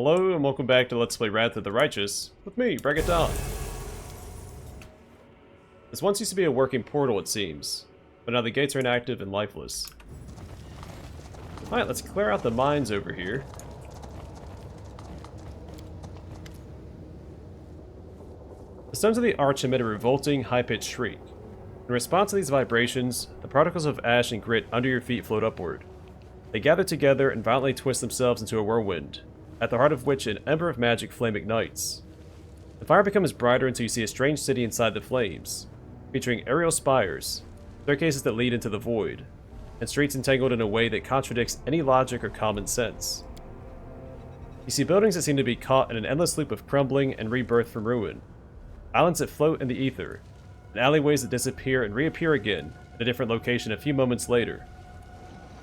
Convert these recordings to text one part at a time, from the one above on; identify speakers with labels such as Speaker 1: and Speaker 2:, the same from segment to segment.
Speaker 1: Hello and welcome back to Let's Play Wrath of the Righteous, with me, Break It Down. This once used to be a working portal, it seems, but now the gates are inactive and lifeless. Alright, let's clear out the mines over here. The stones of the arch emit a revolting, high-pitched shriek. In response to these vibrations, the particles of ash and grit under your feet float upward. They gather together and violently twist themselves into a whirlwind, at the heart of which an ember of magic flame ignites. The fire becomes brighter until you see a strange city inside the flames, featuring aerial spires, staircases that lead into the void, and streets entangled in a way that contradicts any logic or common sense. You see buildings that seem to be caught in an endless loop of crumbling and rebirth from ruin, islands that float in the ether, and alleyways that disappear and reappear again at a different location a few moments later.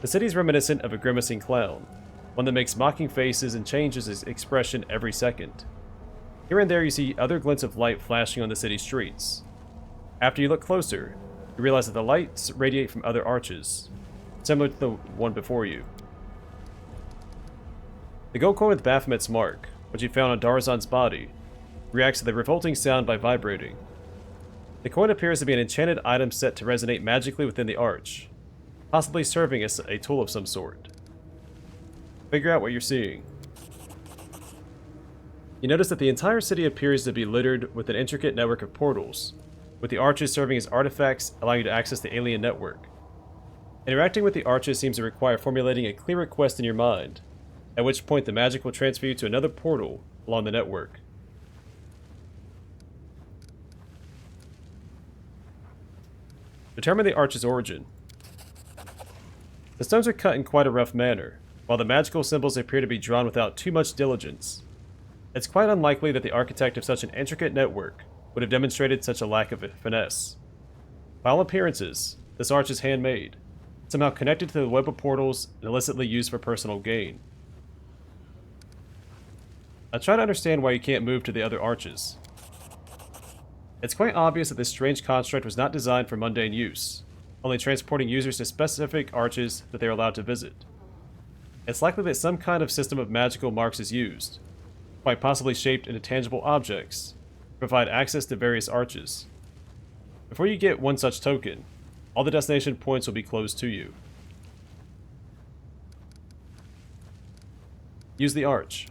Speaker 1: The city is reminiscent of a grimacing clown, one that makes mocking faces and changes its expression every second. Here and there you see other glints of light flashing on the city streets. After you look closer, you realize that the lights radiate from other arches, similar to the one before you. The gold coin with Baphomet's mark, which you found on Darazan's body, reacts to the revolting sound by vibrating. The coin appears to be an enchanted item set to resonate magically within the arch, possibly serving as a tool of some sort. Figure out what you're seeing. You notice that the entire city appears to be littered with an intricate network of portals, with the arches serving as artifacts allowing you to access the alien network. Interacting with the arches seems to require formulating a clear request in your mind, at which point the magic will transfer you to another portal along the network. Determine the arch's origin. The stones are cut in quite a rough manner, while the magical symbols appear to be drawn without too much diligence. It's quite unlikely that the architect of such an intricate network would have demonstrated such a lack of finesse. By all appearances, this arch is handmade, somehow connected to the web of portals and illicitly used for personal gain. I try to understand why you can't move to the other arches. It's quite obvious that this strange construct was not designed for mundane use, only transporting users to specific arches that they are allowed to visit. It's likely that some kind of system of magical marks is used, quite possibly shaped into tangible objects, to provide access to various arches. Before you get one such token, all the destination points will be closed to you. Use the arch.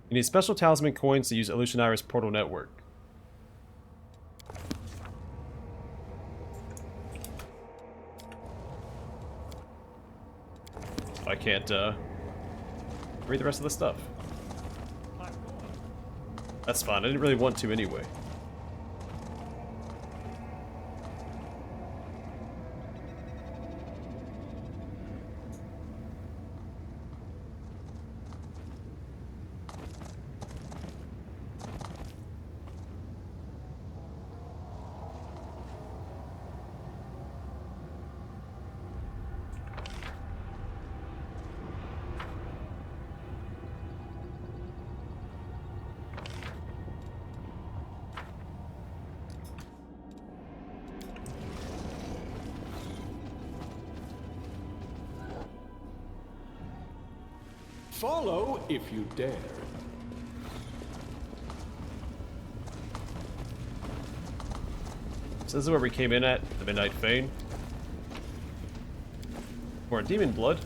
Speaker 1: You need special talisman coins to use Alushinyrra's portal network. I can't, read the rest of the stuff. That's fine, I didn't really want to anyway.
Speaker 2: Follow if you dare.
Speaker 1: So this is where we came in at, the Midnight Fane. More demon blood.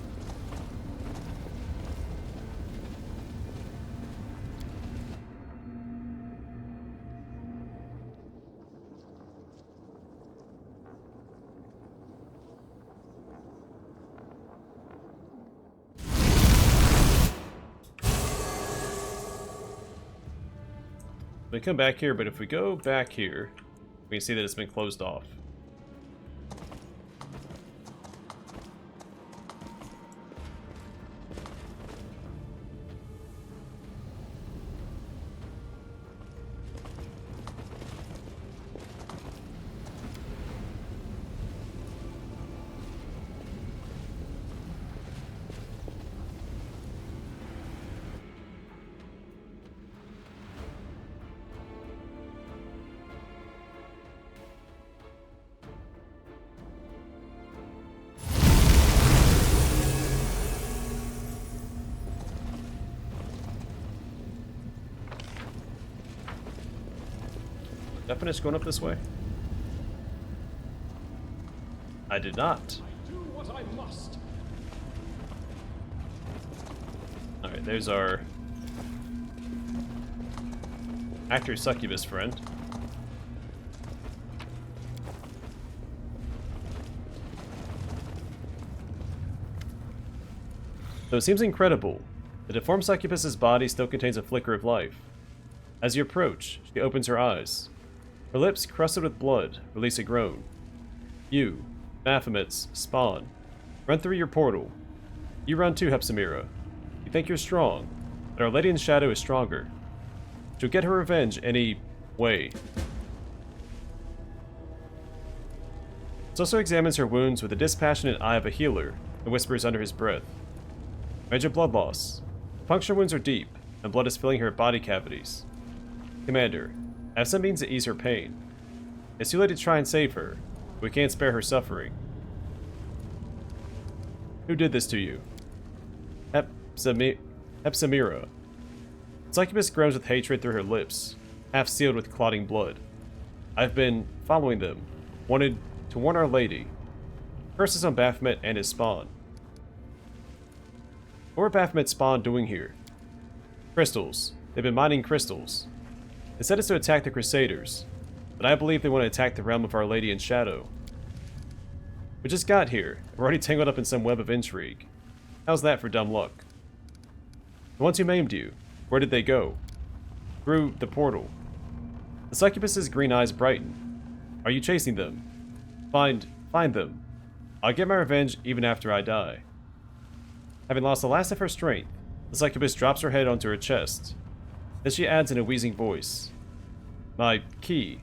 Speaker 1: We come back here, but if we go back here, we can see that it's been closed off. Did I finish going up this way? I did not.
Speaker 2: Do what I must.
Speaker 1: Alright, there's our actor succubus friend. Though it seems incredible, the deformed succubus's body still contains a flicker of life. As you approach, she opens her eyes. Her lips, crusted with blood, release a groan. You, Baphomet's spawn, run through your portal. You run too, Hepzibah. You think you're strong, but Our Lady in Shadow is stronger. She'll get her revenge any way. Suture examines her wounds with the dispassionate eye of a healer and whispers under his breath. Major blood loss. Puncture wounds are deep, and blood is filling her body cavities. Commander, I have some means to ease her pain. It's too late to try and save her, but we can't spare her suffering. Who did this to you? Hepzibah. Succubus groans with hatred through her lips, half sealed with clotting blood. I've been following them, wanted to warn Our Lady. Curses on Baphomet and his spawn. What were Baphomet's spawn doing here? Crystals. They've been mining crystals. They said it's to attack the Crusaders, but I believe they want to attack the realm of Our Lady in Shadow. We just got here. We're already tangled up in some web of intrigue. How's that for dumb luck? The ones who maimed you, where did they go? Through the portal. The succubus's green eyes brighten. Are you chasing them? Find them. I'll get my revenge even after I die. Having lost the last of her strength, the succubus drops her head onto her chest. Then she adds in a wheezing voice. My key.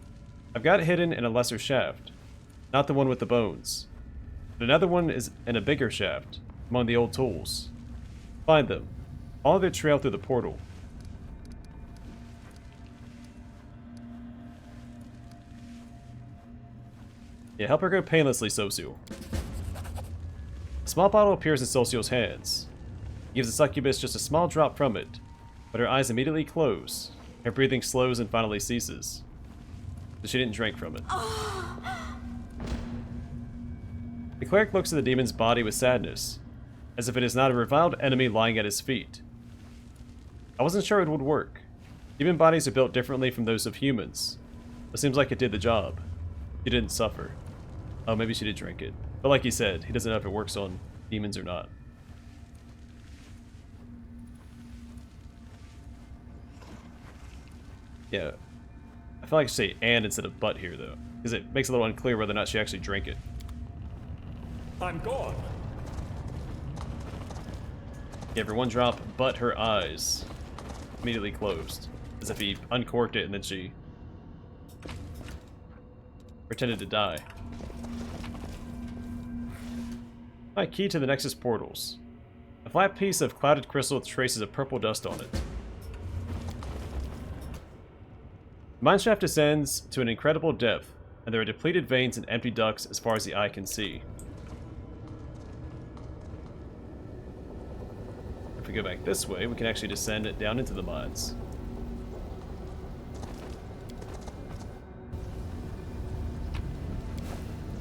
Speaker 1: I've got it hidden in a lesser shaft. Not the one with the bones. But another one is in a bigger shaft, among the old tools. Find them. Follow their trail through the portal. Yeah, help her go painlessly, Suture. A small bottle appears in Suture's hands. He gives the succubus just a small drop from it, but her eyes immediately close. Her breathing slows and finally ceases. But she didn't drink from it. The cleric looks at the demon's body with sadness, as if it is not a reviled enemy lying at his feet. I wasn't sure it would work. Demon bodies are built differently from those of humans. It seems like it did the job. She didn't suffer. Oh, maybe she did drink it. But like he said, he doesn't know if it works on demons or not. Yeah. I feel like I should say and instead of but here, though. Because it makes it a little unclear whether or not she actually drank it.
Speaker 2: I'm gone.
Speaker 1: Gave her one drop, but her eyes immediately closed. As if he uncorked it and then she pretended to die. My key to the Nexus portals. A flat piece of clouded crystal with traces of purple dust on it. The mineshaft descends to an incredible depth, and there are depleted veins and empty ducts as far as the eye can see. If we go back this way, we can actually descend it down into the mines.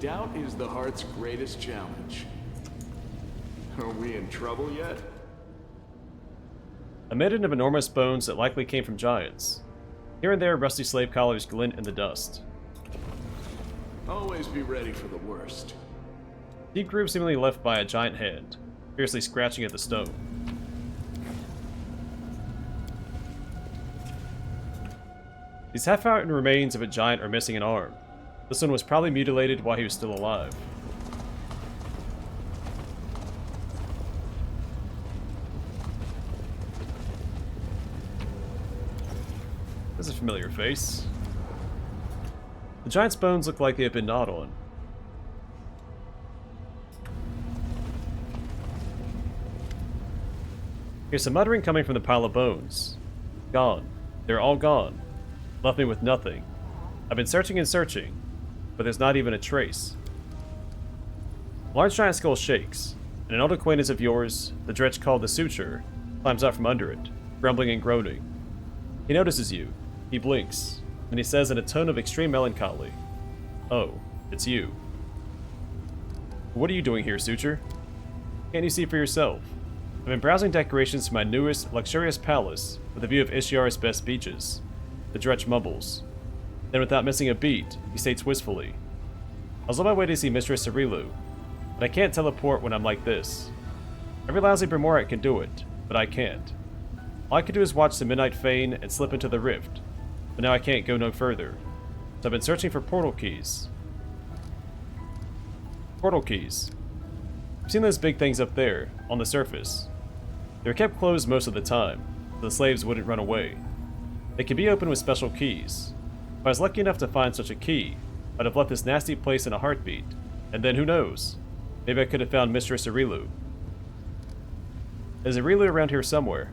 Speaker 3: Doubt is the heart's greatest challenge. Are we in trouble yet?
Speaker 1: A midden of enormous bones that likely came from giants. Here and there, rusty slave collars glint in the dust.
Speaker 3: Always be ready for the worst.
Speaker 1: Deep groove seemingly left by a giant hand, fiercely scratching at the stone. These half-out remains of a giant are missing an arm. This one was probably mutilated while he was still alive. This is a familiar face. The giant's bones look like they have been gnawed on. Here's some muttering coming from the pile of bones. Gone. They're all gone. Left me with nothing. I've been searching and searching, but there's not even a trace. A large giant skull shakes, and an old acquaintance of yours, the dredge called the Suture, climbs out from under it, grumbling and groaning. He notices you. He blinks. and he says in a tone of extreme melancholy, "Oh, it's you. What are you doing here, Suture? Can't you see for yourself? I've been browsing decorations for my newest, luxurious palace with a view of Ishiar's best beaches." The Dretch mumbles. Then, without missing a beat, he states wistfully, "I was on my way to see Mistress Cirilu, but I can't teleport when I'm like this. Every lousy Bermorat can do it, but I can't. All I can do is watch the Midnight Fane and slip into the rift, but now I can't go no further. So I've been searching for portal keys." Portal keys. I've seen those big things up there, on the surface. They were kept closed most of the time, so the slaves wouldn't run away. They can be opened with special keys. If I was lucky enough to find such a key, I'd have left this nasty place in a heartbeat, and then who knows? Maybe I could have found Mistress Cirilu. There's a Cirilu around here somewhere.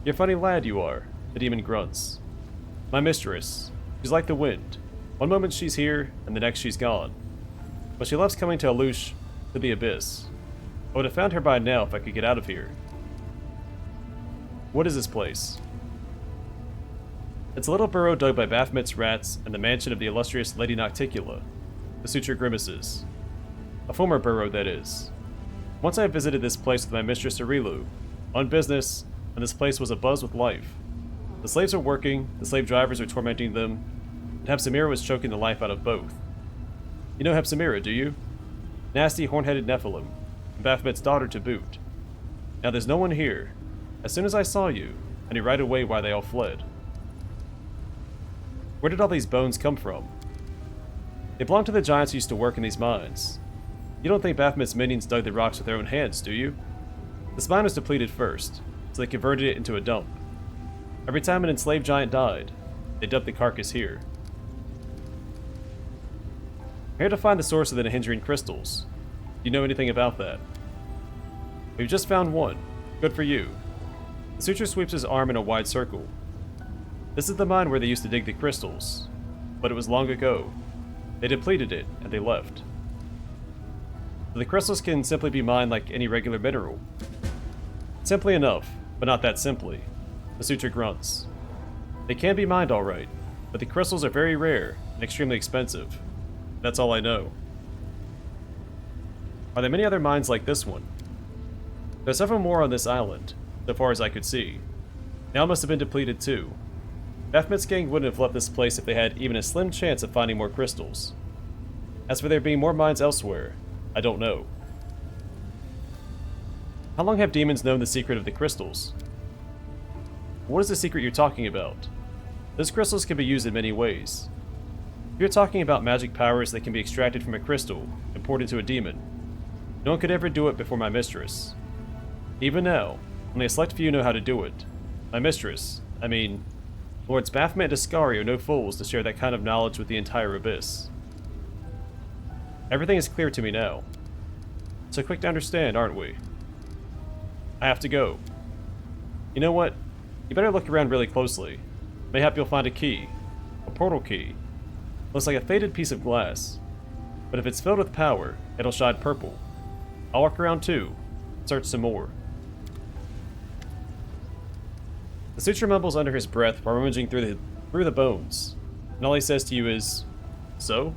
Speaker 1: You're a funny lad, you are, the demon grunts. My mistress. She's like the wind. One moment she's here, and the next she's gone. But she loves coming to Alush, to the abyss. I would have found her by now if I could get out of here. What is this place? It's a little burrow dug by Baphomet's rats and the mansion of the illustrious Lady Nocticula. The Suture grimaces. A former burrow, that is. Once I visited this place with my mistress Cirilu, on business, and this place was abuzz with life. The slaves were working, the slave drivers were tormenting them, and Hepzibah was choking the life out of both. You know Hepzibah, do you? Nasty, horn-headed Nephilim, and Baphomet's daughter to boot. Now there's no one here. As soon as I saw you, I knew right away why they all fled. Where did all these bones come from? They belong to the giants who used to work in these mines. You don't think Baphomet's minions dug the rocks with their own hands, do you? This mine was depleted first, so they converted it into a dump. Every time an enslaved giant died, they dumped the carcass here. I'm here to find the source of the Nehindrian crystals. Do you know anything about that? We've just found one. Good for you. The Suture sweeps his arm in a wide circle. This is the mine where they used to dig the crystals, but it was long ago. They depleted it, and they left. So the crystals can simply be mined like any regular mineral. Simply enough, but not that simply. The Suture grunts. They can be mined alright, but the crystals are very rare and extremely expensive. That's all I know. Are there many other mines like this one? There are several more on this island, so far as I could see. Now it must have been depleted too. Baphomet's gang wouldn't have left this place if they had even a slim chance of finding more crystals. As for there being more mines elsewhere, I don't know. How long have demons known the secret of the crystals? What is the secret you're talking about? Those crystals can be used in many ways. If you're talking about magic powers that can be extracted from a crystal and poured into a demon, no one could ever do it before my mistress. Even now, only a select few know how to do it. My mistress, I mean, Lords Baphomet and Ascari are no fools to share that kind of knowledge with the entire Abyss. Everything is clear to me now. So quick to understand, aren't we? I have to go. You know what? You better look around really closely. Mayhap you'll find a key. A portal key. Looks like a faded piece of glass. But if it's filled with power, it'll shine purple. I'll walk around too. Search some more. The Suture mumbles under his breath while rummaging through the bones. And all he says to you is, "So?"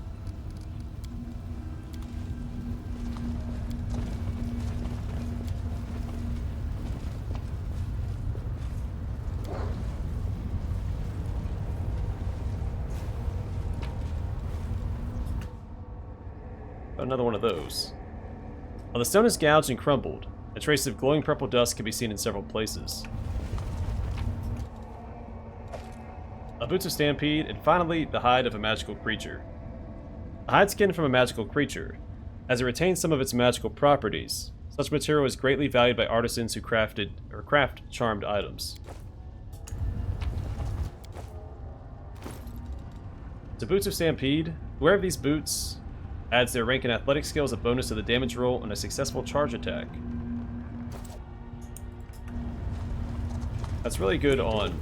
Speaker 1: Another one of those. While the stone is gouged and crumbled, a trace of glowing purple dust can be seen in several places. A boots of stampede, and finally, the hide of a magical creature. A hide skin from a magical creature. As it retains some of its magical properties, such material is greatly valued by artisans who craft charmed items. The boots of stampede. Whoever of these boots adds their rank in athletic skill as a bonus to the damage roll on a successful charge attack. That's really good on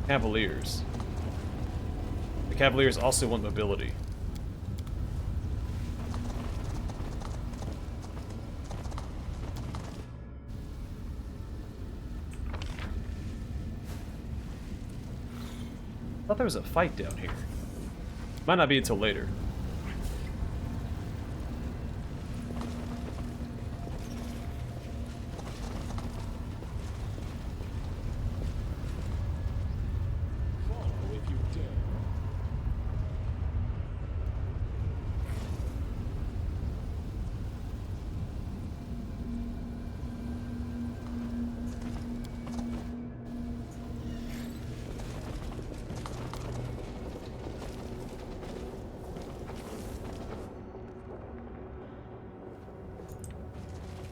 Speaker 1: Cavaliers. The Cavaliers also want mobility. thought there was a fight down here. Might not be until later.
Speaker 2: Follow if you dare.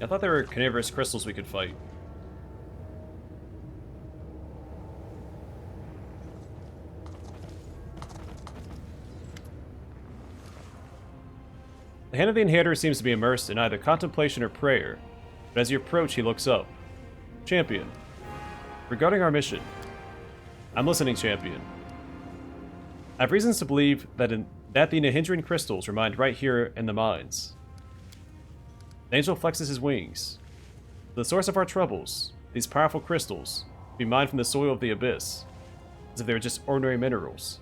Speaker 1: I thought there were carnivorous crystals we could fight. The hand of the Inheritor seems to be immersed in either contemplation or prayer, but as you approach, he looks up. Champion. Regarding our mission. I'm listening, Champion. I have reasons to believe that the Nehindran crystals remained right here in the mines. The angel flexes his wings. The source of our troubles, these powerful crystals, be mined from the soil of the abyss, as if they were just ordinary minerals.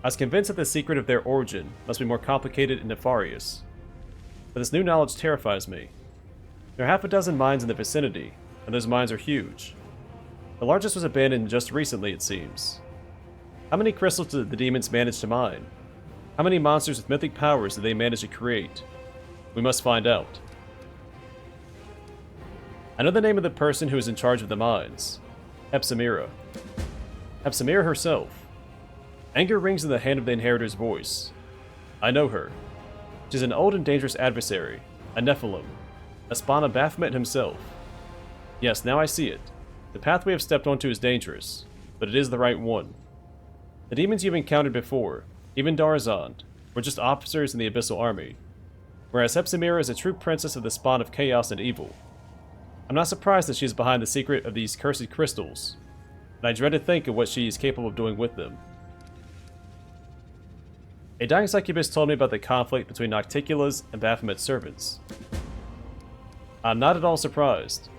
Speaker 1: I was convinced that the secret of their origin must be more complicated and nefarious, but this new knowledge terrifies me. There are half a dozen mines in the vicinity, and those mines are huge. The largest was abandoned just recently, it seems. How many crystals did the demons manage to mine? How many monsters with mythic powers did they manage to create? We must find out. I know the name of the person who is in charge of the mines. Alushinyrra. Alushinyrra herself. Anger rings in the hand of the Inheritor's voice. I know her. She's an old and dangerous adversary, a Nephilim, a spawn of Baphomet himself. Yes, now I see it. The path we have stepped onto is dangerous, but it is the right one. The demons you've encountered before, even Darazan, were just officers in the Abyssal Army, whereas Alushinyrra is a true princess of the spawn of chaos and evil. I'm not surprised that she is behind the secret of these cursed crystals, and I dread to think of what she is capable of doing with them. A dying succubus told me about the conflict between Nocticula's and Baphomet's servants. I'm not at all surprised.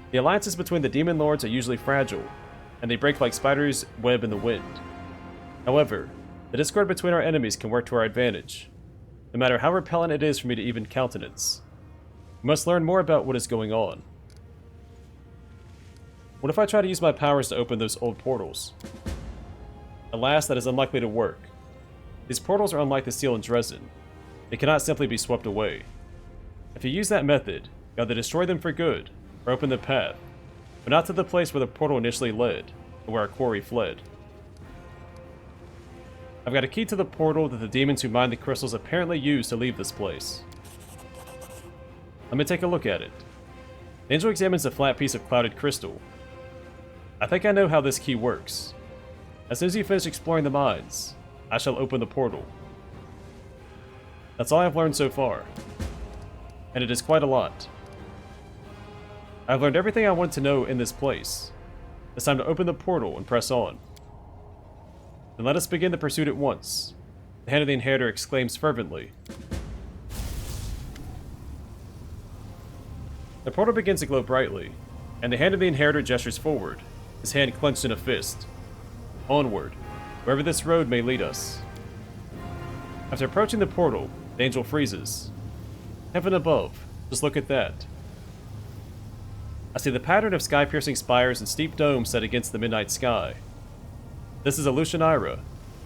Speaker 1: The alliances between the demon lords are usually fragile, and they break like spiders' web in the wind. However, the discord between our enemies can work to our advantage, no matter how repellent it is for me to even countenance. We must learn more about what is going on. What if I try to use my powers to open those old portals? Alas, that is unlikely to work. These portals are unlike the seal in Dresden. They cannot simply be swept away. If you use that method, you either destroy them for good, or open the path, but not to the place where the portal initially led, or where our quarry fled. I've got a key to the portal that the demons who mine the crystals apparently used to leave this place. Let me take a look at it. The angel examines a flat piece of clouded crystal. I think I know how this key works. As soon as you finish exploring the mines, I shall open the portal. That's all I've learned so far. And it is quite a lot. I've learned everything I want to know in this place. It's time to open the portal and press on. Then let us begin the pursuit at once. The hand of the Inheritor exclaims fervently. The portal begins to glow brightly, and the hand of the Inheritor gestures forward, his hand clenched in a fist. Onward, wherever this road may lead us. After approaching the portal, the angel freezes. Heaven above, just look at that. I see the pattern of sky-piercing spires and steep domes set against the midnight sky. This is Alushinyrra,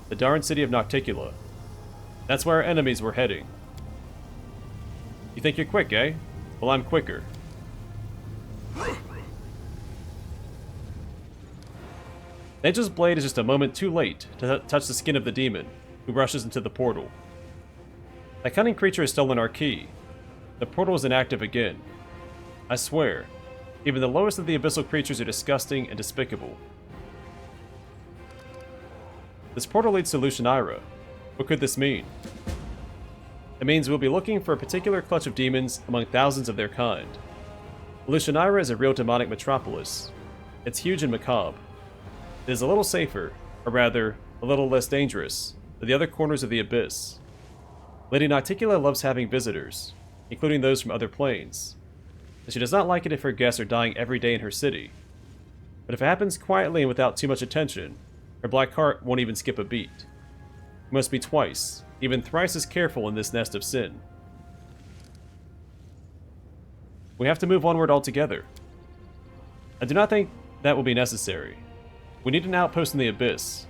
Speaker 1: the darn city of Nocticula. That's where our enemies were heading. You think you're quick, eh? Well, I'm quicker. The angel's blade is just a moment too late to touch the skin of the demon, who rushes into the portal. That cunning creature has stolen our key. The portal is inactive again. I swear, even the lowest of the abyssal creatures are disgusting and despicable. This portal leads to Alushinyrra. What could this mean? It means we'll be looking for a particular clutch of demons among thousands of their kind. Alushinyrra is a real demonic metropolis. It's huge and macabre. It is a little safer, or rather, a little less dangerous, than the other corners of the abyss. Lady Nocticula loves having visitors, including those from other planes, and she does not like it if her guests are dying every day in her city. But if it happens quietly and without too much attention, Her black heart won't even skip a beat. You must be twice, even thrice as careful in this nest of sin. We have to move onward altogether. I do not think that will be necessary. We need an outpost in the Abyss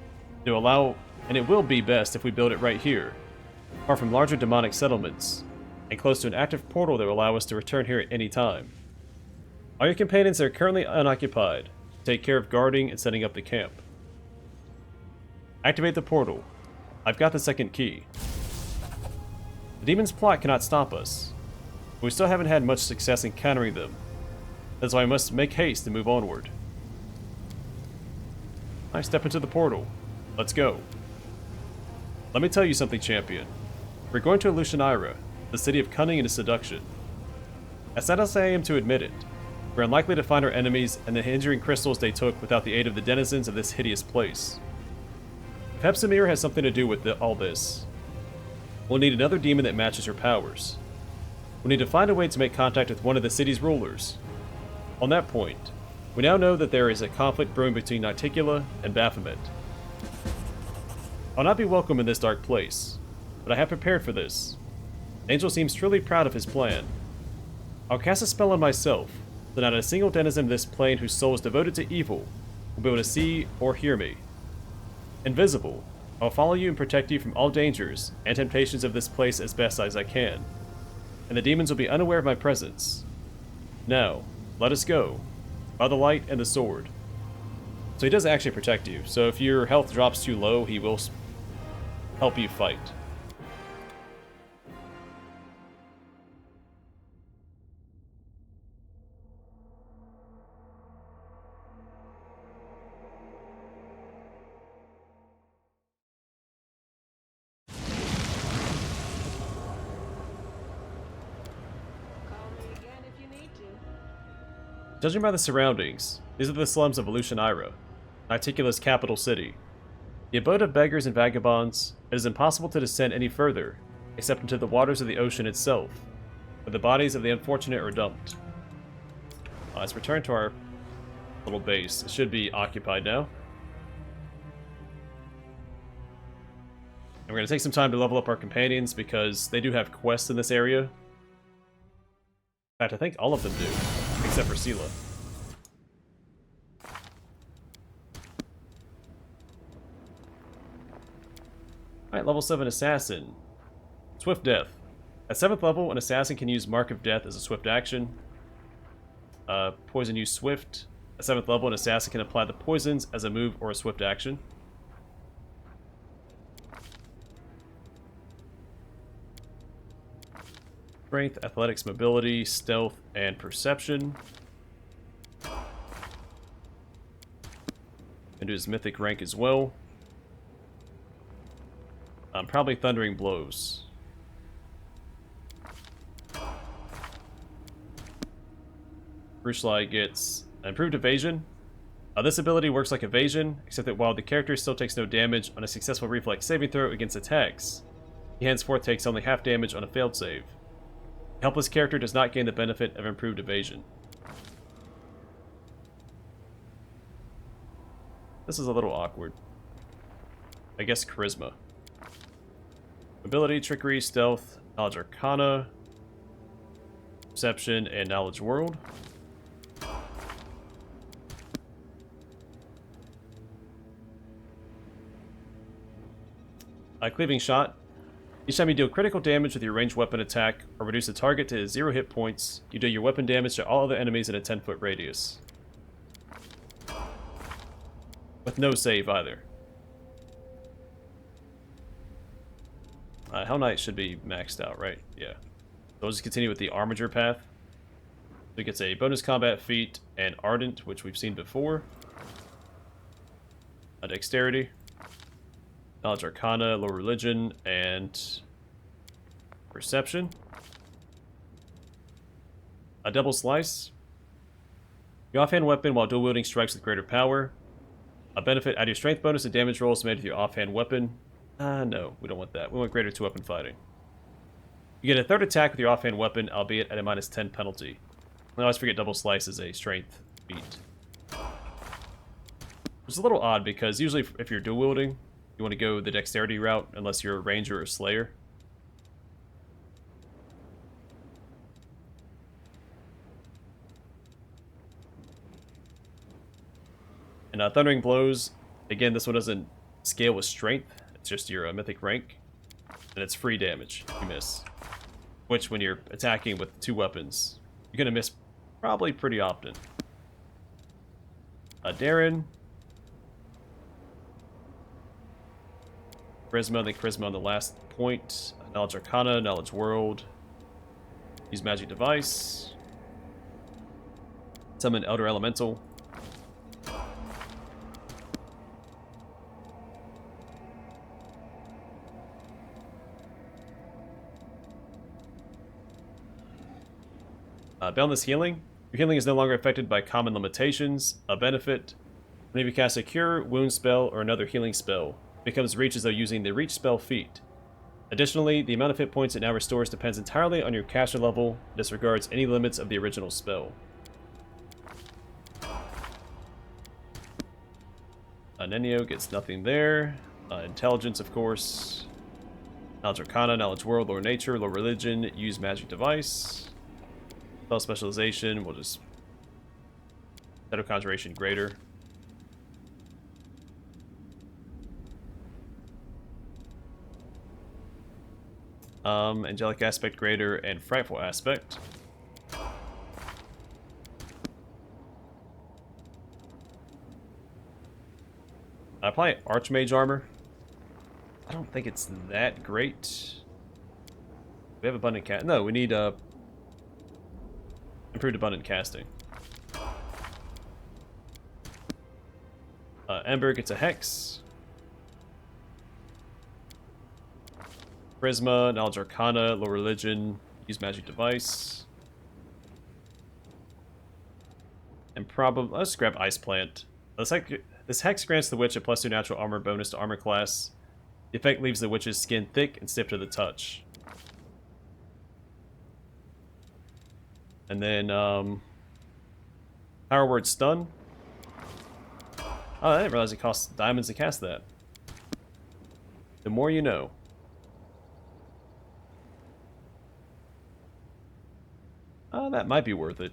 Speaker 1: to allow, and it will be best if we build it right here, far from larger demonic settlements, and close to an active portal that will allow us to return here at any time. All your companions are currently unoccupied. Take care of guarding and setting up the camp. Activate the portal. I've got the second key. The demon's plot cannot stop us, but we still haven't had much success in countering them. That's why I must make haste and move onward. I step into the portal. Let's go. Let me tell you something, champion. We're going to Alushinyrra, the city of cunning and seduction. As sad as I am to admit it, we're unlikely to find our enemies and the hindering crystals they took without the aid of the denizens of this hideous place. If Hepzibah has something to do with all this, we'll need another demon that matches her powers. We'll need to find a way to make contact with one of the city's rulers. On that point, we now know that there is a conflict brewing between Niticula and Baphomet. I'll not be welcome in this dark place, but I have prepared for this. Angel seems truly proud of his plan. I'll cast a spell on myself, so not a single denizen of this plane whose soul is devoted to evil will be able to see or hear me. Invisible, I'll follow you and protect you from all dangers and temptations of this place as best as I can, and the demons will be unaware of my presence. Now, let us go, by the light and the sword. So he does actually protect you, so if your health drops too low, he will help you fight. Judging by the surroundings, these are the slums of Alushinyrra, Niticula's capital city. The abode of beggars and vagabonds, it is impossible to descend any further, except into the waters of the ocean itself, where the bodies of the unfortunate are dumped. Let's return to our little base. It should be occupied now. And we're going to take some time to level up our companions, because they do have quests in this area. In fact, I think all of them do. Except for Sela. Alright, level 7 Assassin. Swift Death. At 7th level, an Assassin can use Mark of Death as a swift action. Poison use Swift. At 7th level, an Assassin can apply the poisons as a move or a swift action. Strength, Athletics, Mobility, Stealth, and Perception. And do his Mythic rank as well. Probably Thundering Blows. Bruchelai gets Improved Evasion. This ability works like Evasion, except that while the character still takes no damage on a successful reflex saving throw against attacks, he henceforth takes only half damage on a failed save. The helpless character does not gain the benefit of Improved Evasion. This is a little awkward. I guess Charisma. Ability, Trickery, Stealth, Knowledge Arcana, Perception, and Knowledge World. Cleaving Shot. Each time you deal critical damage with your ranged weapon attack, or reduce the target to 0 hit points, you deal your weapon damage to all other enemies in a 10-foot radius. With no save either. Hell Knight should be maxed out, right? Yeah. So we'll just continue with the Armiger path. So it gets a bonus combat feat and Ardent, which we've seen before. A Dexterity. Knowledge Arcana, Low Religion, and Perception. A Double Slice. Your offhand weapon while dual wielding strikes with greater power. A benefit, add your strength bonus to damage rolls made with your offhand weapon. No, we don't want that. We want greater 2-weapon fighting. You get a third attack with your offhand weapon, albeit at a -10 penalty. I always forget Double Slice is a strength feat. Which It's a little odd because usually if you're dual wielding, you want to go the dexterity route unless you're a ranger or slayer. And Thundering Blows, again, this one doesn't scale with strength. It's just your mythic rank. And it's free damage if you miss. Which, when you're attacking with 2 weapons, you're going to miss probably pretty often. Darren. Charisma, then Charisma on the last point. Knowledge Arcana, Knowledge World. Use Magic Device. Summon Elder Elemental. Boundless Healing. Your healing is no longer affected by common limitations. A benefit. Whenever you cast a Cure, Wound spell, or another healing spell, it becomes Reach as though using the Reach spell feat. Additionally, the amount of hit points it now restores depends entirely on your caster level and disregards any limits of the original spell. Nenio gets nothing there. Intelligence, of course. Knowledge Arcana, Knowledge World, Lore Nature, Lore Religion, use Magic Device. Spell Specialization, we'll just... Shadow Conjuration Greater. Angelic Aspect Greater and Frightful Aspect. Apply Archmage Armor. I don't think it's that great. We have Abundant Cast. No, we need improved Abundant Casting. Embark gets a Hex. Charisma, Knowledge Arcana, Lore Religion, use Magic Device. And probably, let's grab Ice Plant. This Hex grants the Witch a +2 natural armor bonus to armor class. The effect leaves the Witch's skin thick and stiff to the touch. And then, Power Word Stun. Oh, I didn't realize it costs diamonds to cast that. The more you know. That might be worth it.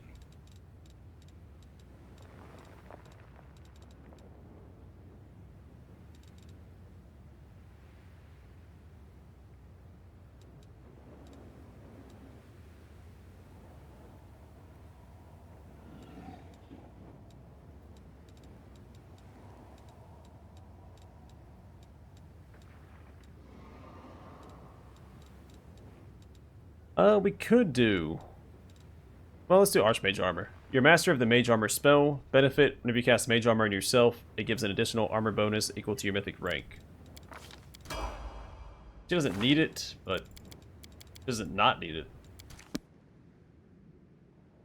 Speaker 1: We could do... Well, let's do Archmage Armor. You're master of the Mage Armor spell. Benefit, whenever you cast Mage Armor on yourself, it gives an additional armor bonus equal to your mythic rank. She doesn't need it, but doesn't not need it.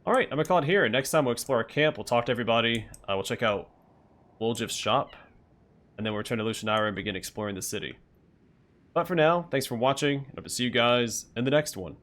Speaker 1: Alright, I'm gonna call it here. Next time we'll explore our camp, we'll talk to everybody, we'll check out Woljif's shop, and then we'll return to Alushinyrra and begin exploring the city. But for now, thanks for watching, and hope to see you guys in the next one.